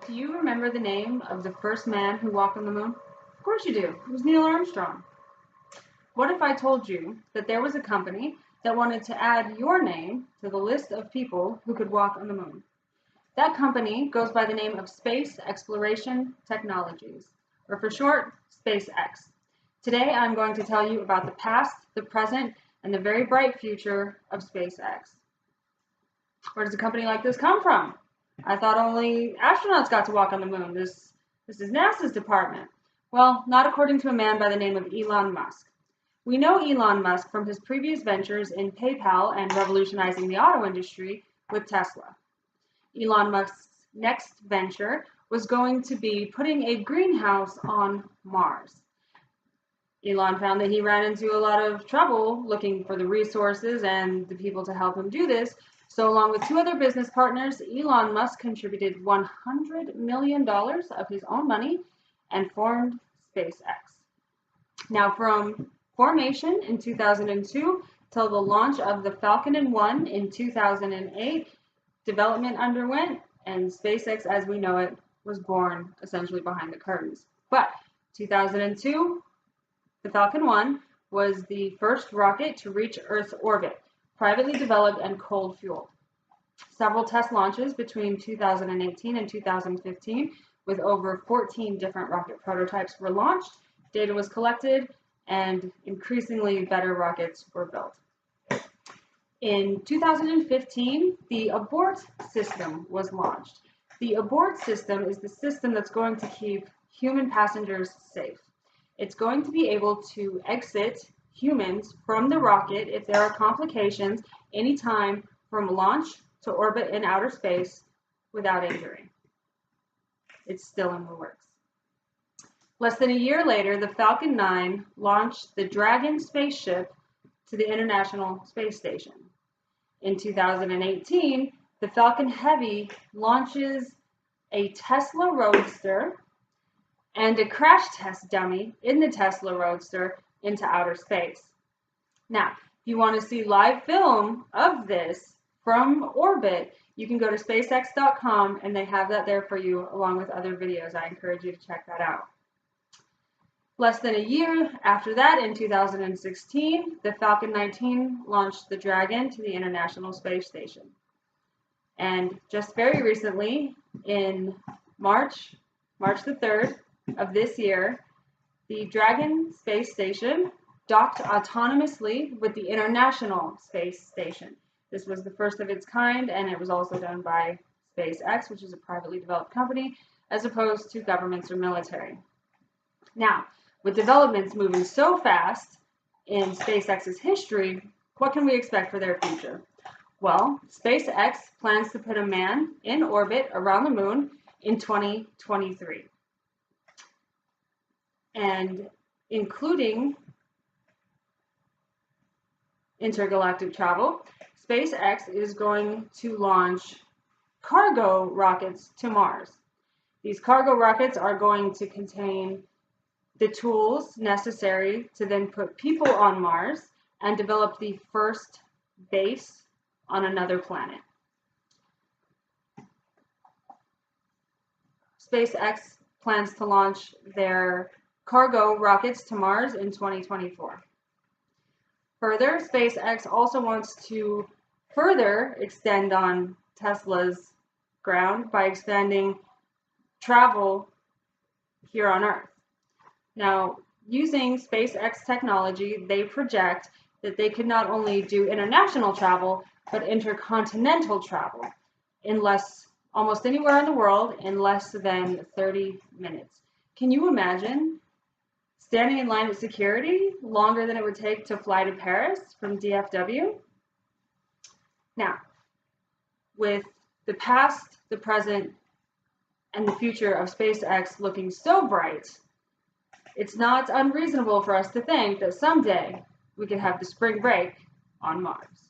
Do you remember the name of the first man who walked on the moon? Of course you do. It was Neil Armstrong. What if I told you that there was a company that wanted to add your name to the list of people who could walk on the moon? That company goes by the name of Space Exploration Technologies, or for short, SpaceX. Today I'm going to tell you about the past, the present, and the very bright future of SpaceX. Where does a company like this come from? I thought only astronauts got to walk on the moon. This is NASA's department. Well, not according to a man by the name of Elon Musk. We know Elon Musk from his previous ventures in PayPal and revolutionizing the auto industry with Tesla. Elon Musk's next venture was going to be putting a greenhouse on Mars. Elon found that he ran into a lot of trouble looking for the resources and the people to help him do this. So along with two other business partners, Elon Musk contributed $100 million of his own money and formed SpaceX. Now from formation in 2002 till the launch of the Falcon 1 in 2008, development underwent, and SpaceX as we know it was born essentially behind the curtains. But 2002, the Falcon 1 was the first rocket to reach Earth's orbit, privately developed and cold-fueled. Several test launches between 2018 and 2015 with over 14 different rocket prototypes were launched, data was collected, and increasingly better rockets were built. In 2015, the abort system was launched. The abort system is the system that's going to keep human passengers safe. It's going to be able to exit humans from the rocket if there are complications anytime from launch to orbit in outer space without injury. It's still in the works. Less than a year later, the Falcon 9 launched the Dragon spaceship to the International Space Station. In 2018, the Falcon Heavy launches a Tesla Roadster and a crash test dummy in the Tesla Roadster into outer space. Now, if you want to see live film of this from orbit, you can go to SpaceX.com and they have that there for you along with other videos. I encourage you to check that out. Less than a year after that, in 2016, the Falcon 19 launched the Dragon to the International Space Station. And just very recently, in March the 3rd of this year, the Dragon space station docked autonomously with the International Space Station. This was the first of its kind, and it was also done by SpaceX, which is a privately developed company, as opposed to governments or military. Now, with developments moving so fast in SpaceX's history, what can we expect for their future? Well, SpaceX plans to put a man in orbit around the moon in 2023. And including intergalactic travel, SpaceX is going to launch cargo rockets to Mars. These cargo rockets are going to contain the tools necessary to then put people on Mars and develop the first base on another planet. SpaceX plans to launch their cargo rockets to Mars in 2024. Further, SpaceX also wants to further extend on Tesla's ground by expanding travel here on Earth. Now, using SpaceX technology, they project that they could not only do international travel, but intercontinental travel in almost anywhere in the world in less than 30 minutes. Can you imagine standing in line at security longer than it would take to fly to Paris from DFW? Now, with the past, the present, and the future of SpaceX looking so bright, it's not unreasonable for us to think that someday we could have the spring break on Mars.